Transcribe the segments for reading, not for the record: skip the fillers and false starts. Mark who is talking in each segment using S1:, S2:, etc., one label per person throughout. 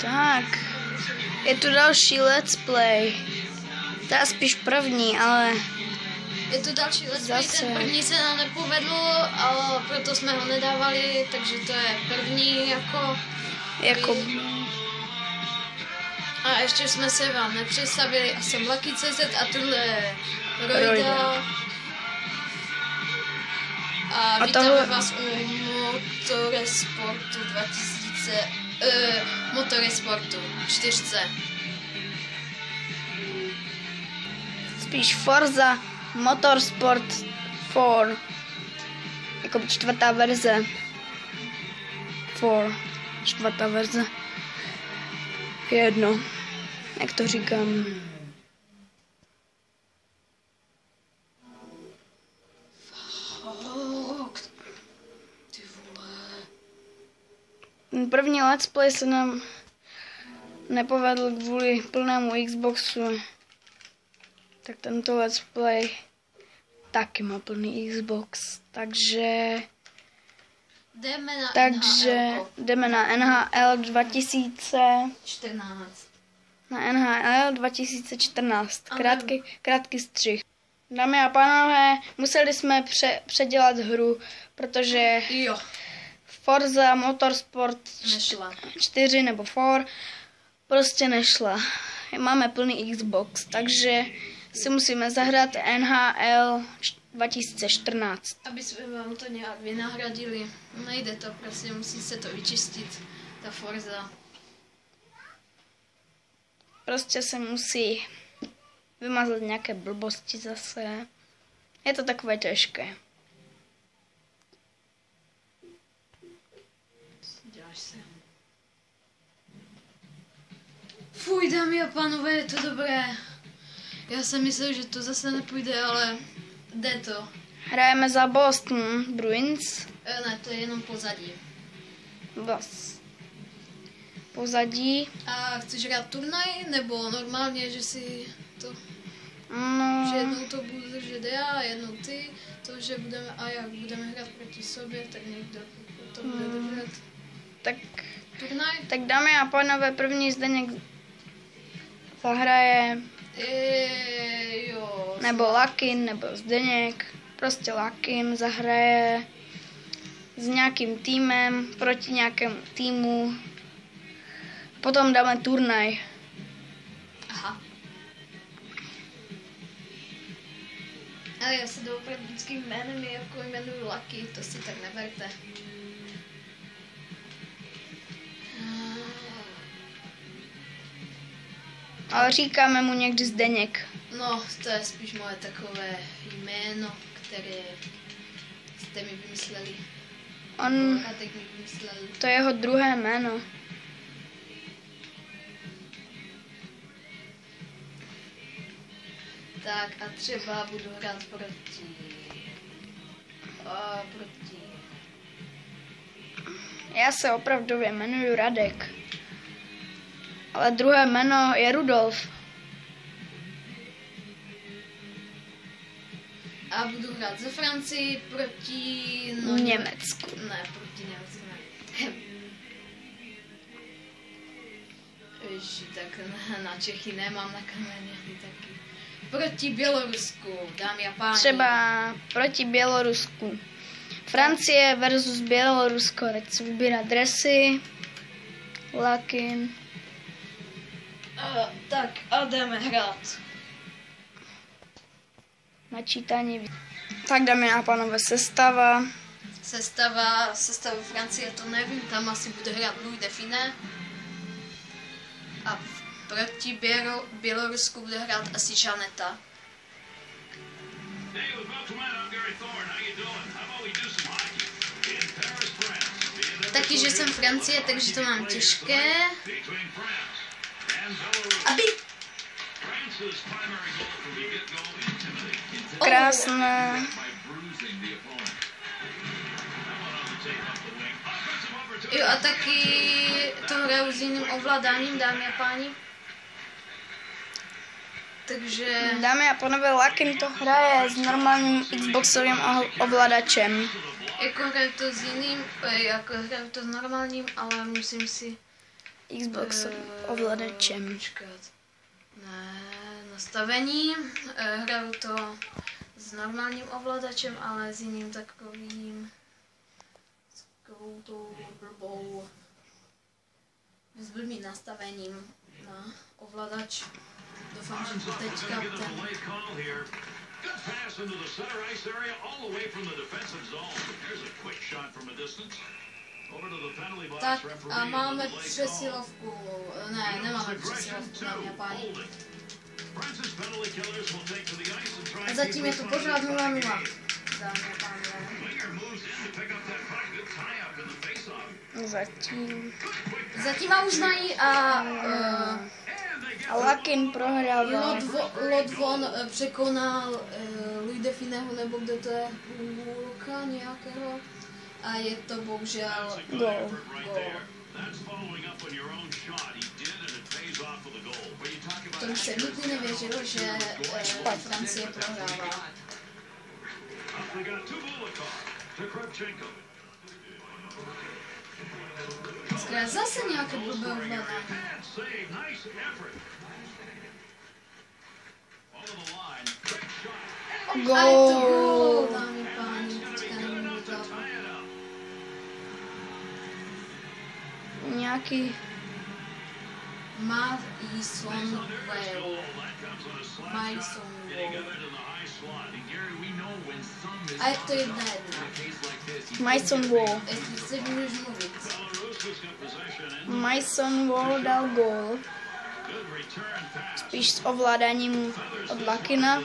S1: Tak, je tu další let's play. To je spíš první, ale...
S2: Je to další let's play, ten první se nám nepovedl, ale proto jsme ho nedávali, takže to je první jako... A ještě jsme se vám nepředstavili, a jsem Lucky.cz a tohle je Rojda. A vítáme vás u Motoresportu 2000, Motoresportu 4.
S1: Spíš Forza Motorsport 4. Jako 4. verze. 4. verze. Jedno. Jak to říkám. První let's play se nám nepovedl kvůli plnému Xboxu. Tak tento let's play taky má plný Xbox. Takže jdeme na NHL 2014. Na NHL 2014. Krátký střih. Dámy a pánové, museli jsme předělat hru, protože Forza Motorsport 4 nebo 4 prostě nešla. Máme plný Xbox, takže si musíme zahrát NHL 2014.
S2: Aby jsme vám to nějak vynahradili. Nejde to, prostě musí se to vyčistit, ta Forza.
S1: Prostě se musí vymazat nějaké blbosti zase. Je to takové těžké.
S2: Děláš se. Fuj, dámy a pánové, je to dobré. Já jsem myslel, že to zase nepůjde, ale jde to.
S1: Hrajeme za Boston Bruins.
S2: Ne, to je jenom pozadí.
S1: Pozadí.
S2: A chceš hrát turnaj, nebo normálně, že si to...
S1: No.
S2: Že jednou to bude, že jde a jednou ty, to, že budeme, a jak budeme hrát proti sobě, tak někdo to bude držet.
S1: Tak,
S2: turnaj?
S1: Tak dámy a pánové, první Zdeněk zahraje.
S2: Jo.
S1: Nebo Lakin, nebo Zdeněk. Prostě Lakin zahraje s nějakým týmem, proti nějakému týmu. Potom dáme turnaj.
S2: Aha. Ale já se doopravdy vždycky jménem jako jmenuji Lucky, to si tak neberte.
S1: Ale říkáme mu někdy Zdeněk.
S2: No, to je spíš moje takové jméno, které jste mi vymysleli.
S1: To je jeho druhé jméno.
S2: Tak a třeba budu hrát proti...
S1: Já se opravdu jmenuji Radek. Ale druhé jméno je Rudolf.
S2: A budu hrát ze Francii proti...
S1: Německu.
S2: Ne, proti Německu ne. Ježi, tak na Čechy nemám na kameře taky. Proti Bělorusku, dámy a páni.
S1: Třeba proti Bělorusku. Francie versus Bělorusko. Teď si vybírat dresy. Lakin.
S2: Tak a jdeme hrát.
S1: Načítání. Tak dámy a pánové, sestava.
S2: Sestava Francie, to nevím, tam asi bude hrát Louis Define. A proti Bělorusku bude hrát asi Žaneta. Taky, že jsem Francie, takže to mám těžké. Aby...
S1: Krásné.
S2: Jo, a taky to hraju s jiným ovládáním, dámy a páni. Takže...
S1: Dámy a pánové, Lakin to hraje s normálním Xboxovým ovladačem.
S2: Jako hraju to s jiným, jako hraju to s normálním, ale musím si
S1: Xbox ovladačem.
S2: Počkat. Ne, nastavení. Hraju to s normálním ovladačem, ale s jiným takovým s blbým nastavením na ovladač. Doufám, že to teďka ten... Tak a máme přesilovku. Ne, nemáme přesilovku, dámy a páni. A zatím je to pořád 0-0. Dámy a pánové. Zatím už mají a
S1: Lakin prohrává.
S2: Lodvon překonal Louis Defineho, nebo kdo to je, Luka nějakého. A je to bohužel
S1: gól.
S2: To už se nikdy nevěřilo, že Francie prohrává. Zase nějaké blbé ovládání.
S1: Gól.
S2: Dámy páni, teďka nevím to.
S1: Nějaký
S2: Mason Wall. A je to 1-1.
S1: Mason Wall.
S2: Jestli si můžeš mluvit.
S1: Mason Wall dal gól. Spíš s ovládáním od Lakina.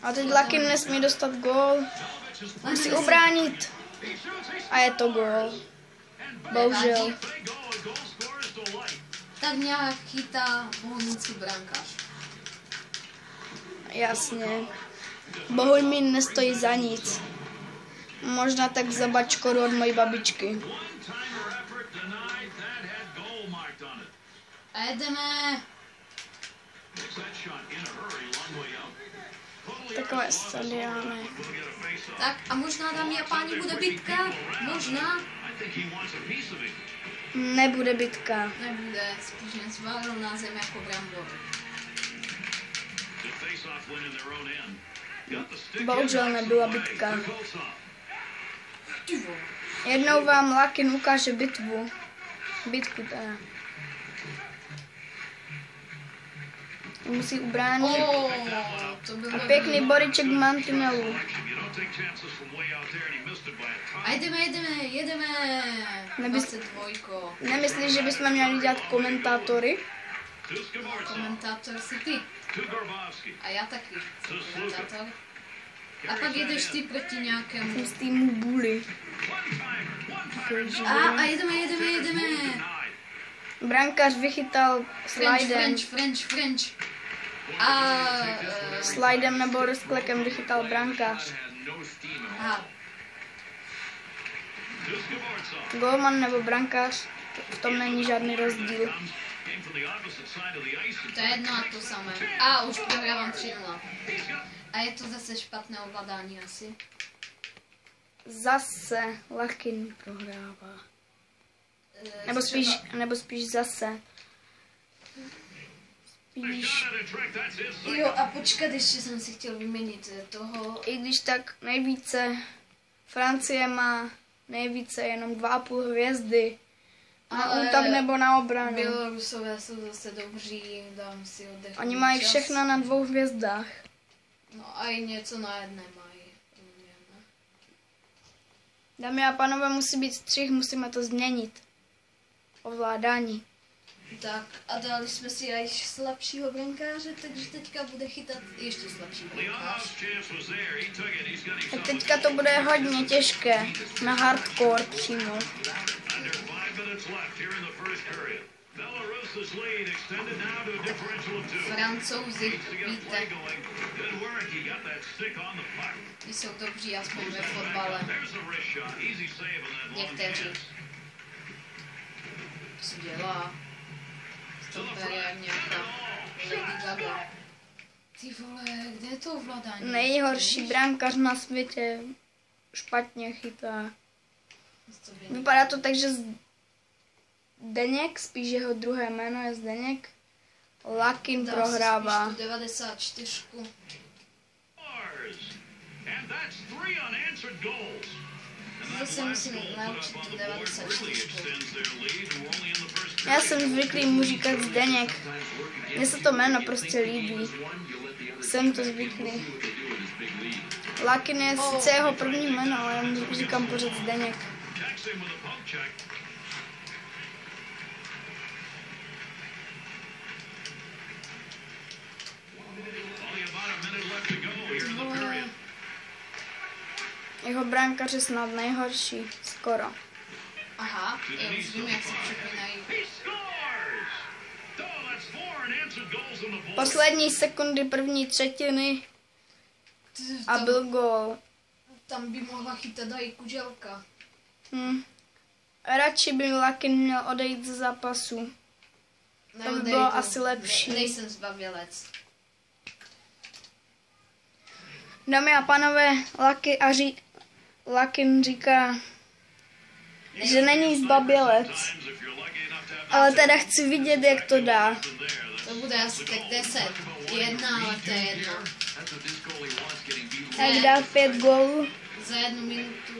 S1: A teď Lakin nesmí dostat gól. Musí ubránit. A je to gól. Bohužel.
S2: Tak nějak chytá bohunický brankář.
S1: Jasně. Bohumín nestojí za nic. Možná tak za bačkoru od mojí babičky.
S2: A jedeme.
S1: Takové stadiony.
S2: Tak a možná, dámy a páni, bude bitka? Možná?
S1: Nebude bitka.
S2: Nebude, spíš nezválil na zem jako brambor.
S1: Bohužel nebyla bitka. Jednou vám Lakin ukáže bitvu. Bitku teda. Musí ubránit. A pěkný boriček mantinelu.
S2: A jedeme. 22.
S1: Nemyslíš, že bychom měli dělat komentátory?
S2: Komentátor si ty. A já taky. Komentátor. A pak jedeš ty proti nějakému.
S1: Z týmu Bully.
S2: A jedeme.
S1: Brankář vychytal slidem.
S2: French. A
S1: Slidem nebo rozklekem vychytal brankář. Golman nebo brankář, v tom není žádný rozdíl.
S2: To je jedno a to samé. A už prohrávám 3-0. A je to zase špatné ovládání asi.
S1: Zase Lakin prohrává. Nebo spíš zase.
S2: Jo, a počkat, ještě jsem si chtěl vyměnit toho.
S1: I když tak nejvíce Francie má nejvíce jenom 2,5 hvězdy. Na útok nebo na obranu.
S2: Bělorusové jsou zase dobří, dám si oddech.
S1: Oni mají všechno na 2 hvězdách.
S2: No a i něco na jedné mají.
S1: Dámy a pánové, musí být střih, musíme to změnit. Ovládání.
S2: Tak a dali jsme si aj slabšího brankáře, takže teďka bude chytat ještě slabší brankář.
S1: Tak teďka to bude hodně těžké. Na hardcore přímo.
S2: Francouzi, víte. Ty jsou dobří aspoň ve fotbale. Někteří. Co dělá? Super, jak nějaká Lady Gaga. Ty vole, kde je to ovládání?
S1: Nejhorší brankář na světě špatně chytá. Vypadá to tak, že Zdeněk, spíš jeho druhé jméno je Zdeněk, Lakin prohrává.
S2: 94. Zase musím naučit 94.
S1: Já jsem zvyklý mu říkat Zdeněk. Mně se to jméno prostě líbí. Jsem to zvyklý. Lakin je sice jeho první jméno, ale já mu říkám pořád Zdeněk. Jeho bránkař je snad nejhorší, skoro.
S2: Aha, já už vím, jak se připínají.
S1: Poslední sekundy první třetiny a byl gól.
S2: Tam by mohla chytat i Kuželka.
S1: Radši by Lakin měl odejít z zápasu. To by bylo asi lepší.
S2: Nejsem zbabělec.
S1: Dámy a pánové, Lakin říká, že není zbabělec. Ale teda chci vidět, jak to dá.
S2: To bude asi tak 10. 1, ale to je 1.
S1: Jak dá 5 gólů?
S2: Za 1 minutu.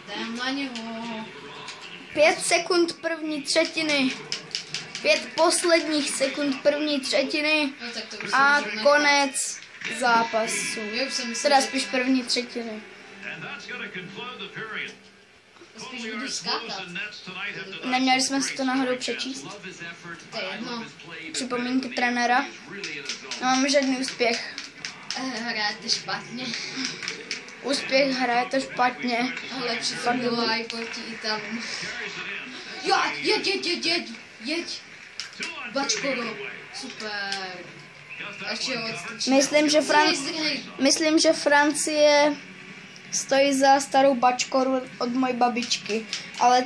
S2: Dám na něho.
S1: 5 sekund první třetiny. 5 posledních sekund první třetiny.
S2: No, tak to už
S1: A
S2: jsem
S1: konec zápasu.
S2: Já už jsem
S1: Teda spíš první třetiny.
S2: spíš budu skákat.
S1: Neměli jsme si to náhodou přečíst?
S2: To je jedno.
S1: Připomínky trenéra. Nemáme žádný úspěch.
S2: Hrajete špatně.
S1: Úspěch hrajete špatně.
S2: Lepší to bylo i proti Italům. Jo, jeď. Bačkoro. Super.
S1: Myslím, že Francie stojí za starou bačkoru od mojí babičky. Ale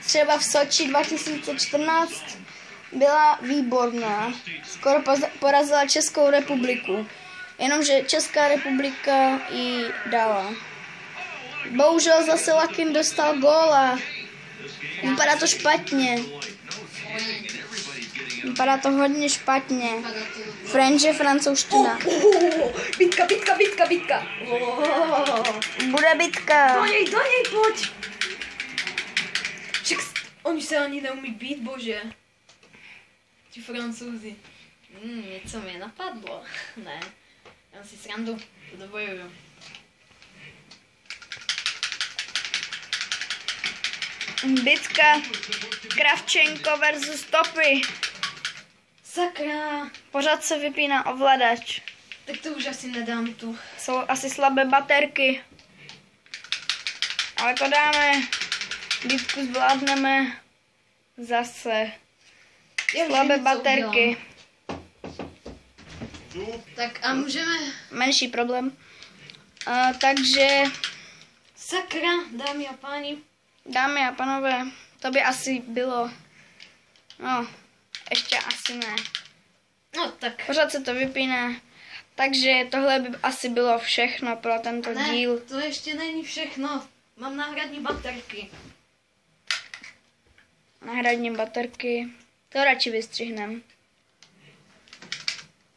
S1: třeba v Soči 2014 byla výborná. Skoro porazila Českou republiku. Jenomže Česká republika ji dala. Bohužel zase Lakin dostal góla. Vypadá to špatně. Vypadá to hodně špatně. French je francouzština.
S3: Bitka.
S1: Bude bitka.
S3: Do něj, pojď. Však oni se ani neumí být, bože. Ti Francouzi.
S2: Něco mě napadlo. Ne, já si srandu, to dobojuju.
S1: Bitka Kravčenko versus Topy.
S3: Sakra.
S1: Pořád se vypíná ovladač.
S3: Tak to už asi nedám tu.
S1: Jsou asi slabé baterky. Ale to dáme. Bitku zvládneme. Zase. Slabé baterky.
S2: Tak a můžeme...
S1: Menší problém. Takže,
S3: Sakra, dámy a páni.
S1: dámy a panové, to by asi bylo. No, ještě asi ne.
S3: No tak.
S1: Pořád se to vypíná. Takže tohle by asi bylo všechno pro tento
S3: Ne,
S1: díl.
S3: to ještě není všechno. Mám náhradní baterky.
S1: Náhradní baterky. To radši vystřihnem.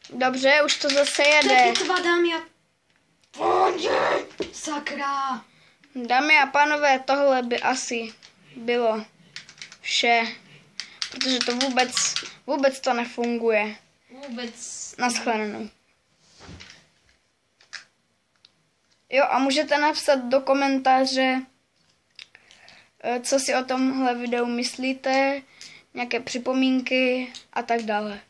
S1: Dobře, už to zase jede.
S3: Tak je 2, dámy a... Pojď! Sakra.
S1: Dámy a pánové, tohle by asi bylo vše. Protože to vůbec to nefunguje.
S2: Vůbec...
S1: Naschledanou. Jo, a můžete napsat do komentáře, co si o tomhle videu myslíte, nějaké připomínky a tak dále.